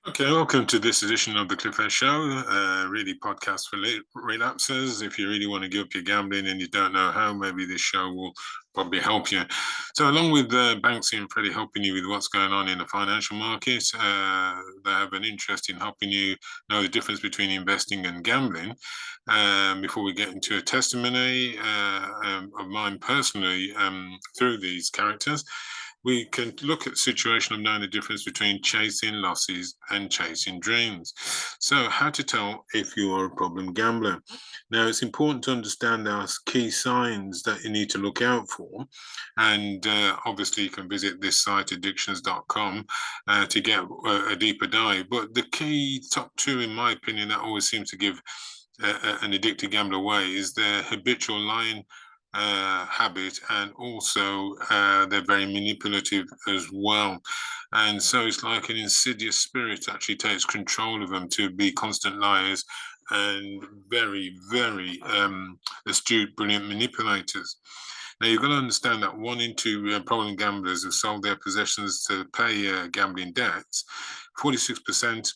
Okay, welcome to this edition of the Cliff Edge Show, really podcast for relapsers. If you really want to give up your gambling and you don't know how, maybe this show will probably help you. So, along with Banksy and Freddie helping you with what's going on in the financial market, they have an interest in helping you know the difference between investing and gambling. Before we get into a testimony of mine personally through these characters, we can look at the situation of knowing the difference between chasing losses and chasing dreams. So, how to tell if you are a problem gambler? Now, it's important to understand there are key signs that you need to look out for. And obviously, you can visit this site, addictions.com, to get a deeper dive. But the key top two, in my opinion, that always seems to give an addicted gambler away is their habitual lying habit, and also they're very manipulative as well. And so it's like an insidious spirit actually takes control of them to be constant liars and very, very astute, brilliant manipulators. Now, you've got to understand that 1 in 2 problem gamblers have sold their possessions to pay gambling debts. 46%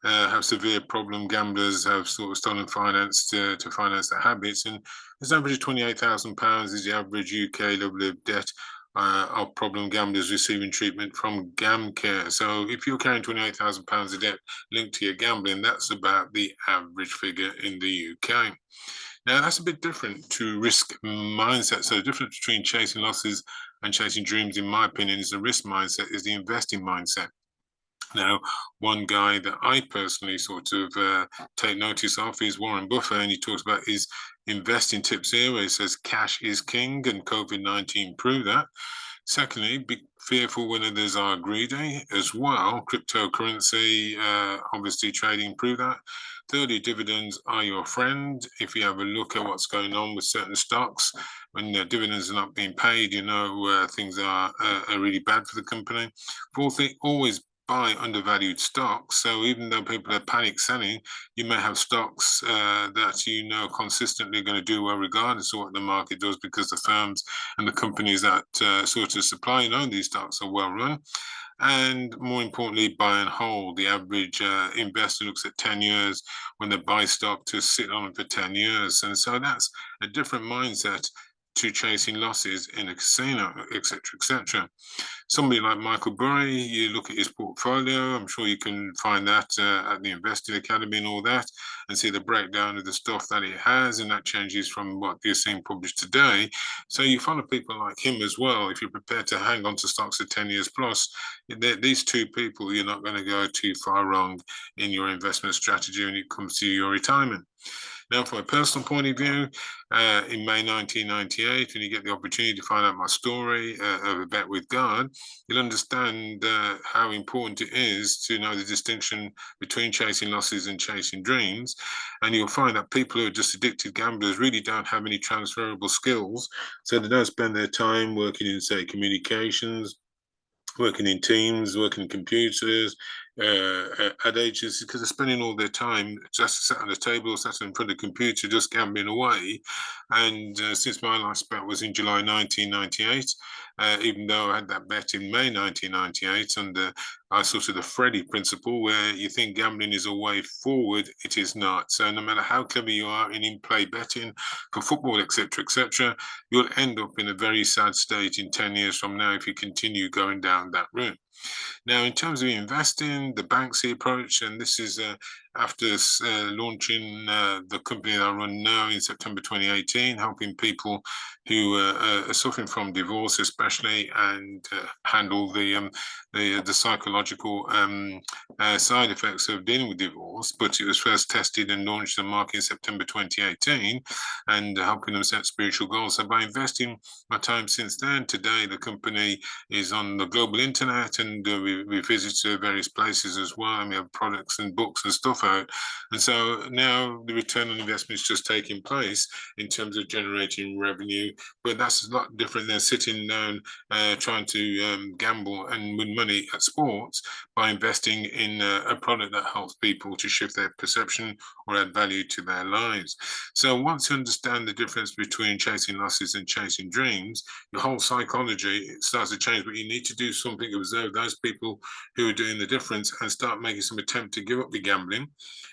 have severe problem gamblers have sort of stolen finance to finance their habits, and it's average of £28,000 is the average UK level of debt of problem gamblers receiving treatment from GamCare. So if you're carrying £28,000 of debt linked to your gambling, that's about the average figure in the UK. Now, that's a bit different to risk mindset. So the difference between chasing losses and chasing dreams, in my opinion, is the risk mindset, is the investing mindset. Now, one guy that I personally sort of take notice of is Warren Buffett, and he talks about his investing tips here, where he says cash is king, and COVID-19 proved that. Secondly, be fearful when others are greedy as well. Cryptocurrency, obviously trading proved that. Thirdly, dividends are your friend. If you have a look at what's going on with certain stocks, when the dividends are not being paid, you know things are really bad for the company. Fourthly, always buy undervalued stocks. So even though people are panic selling, you may have stocks that you know consistently going to do well regardless of what the market does, because the firms and the companies that sort of supply and own these stocks are well run. And more importantly, buy and hold. The average investor looks at 10 years when they buy stock to sit on it for 10 years. And so that's a different mindset to chasing losses in a casino, etc., etc. Somebody like Michael Burry, you look at his portfolio, I'm sure you can find that at the Investing Academy and all that, and see the breakdown of the stuff that he has, and that changes from what you're seeing published today. So you follow people like him as well. If you're prepared to hang on to stocks for 10 years plus, these two people, you're not going to go too far wrong in your investment strategy when it comes to your retirement. Now, from a personal point of view, in May 1998, when you get the opportunity to find out my story of a bet with God, you'll understand how important it is to know the distinction between chasing losses and chasing dreams. And you'll find that people who are just addicted gamblers really don't have any transferable skills. So they don't spend their time working in, say, communications, working in teams, working in computers, ad agencies, because they're spending all their time just sat on the table, sat in front of the computer, just gambling away. And since my last bet was in July 1998, even though I had that bet in May 1998, and I sort of the Freddie principle, where you think gambling is a way forward, it is not. So no matter how clever you are in in-play betting for football, etc., you'll end up in a very sad state in 10 years from now if you continue going down that route. Now, in terms of investing, the Banksy approach, and this is after launching the company that I run now in September 2018, helping people who are suffering from divorce, especially, and handle the psychological side effects of dealing with divorce. But it was first tested and launched in the market in September 2018, and helping them set spiritual goals. So by investing my time since then, today the company is on the global internet, and we visit various places as well, and we have products and books and stuff out. And so now the return on investment is just taking place in terms of generating revenue, but that's a lot different than sitting down trying to gamble and win money at sports by investing in a product that helps people to shift their perception or add value to their lives. So once you understand the difference between chasing losses and chasing dreams, your whole psychology starts to change. But you need to do something, observe those people who are doing the difference and start making some attempt to give up the gambling.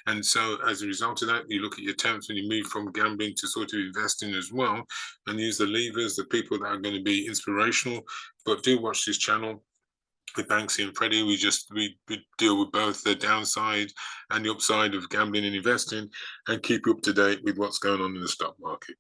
And so as a result of that, you look at your attempts when you move from gambling to sort of investing as well, and use the levers, the people that are going to be inspirational. But do watch this channel. With Banksy and Freddie, we deal with both the downside and the upside of gambling and investing, and keep you up to date with what's going on in the stock market.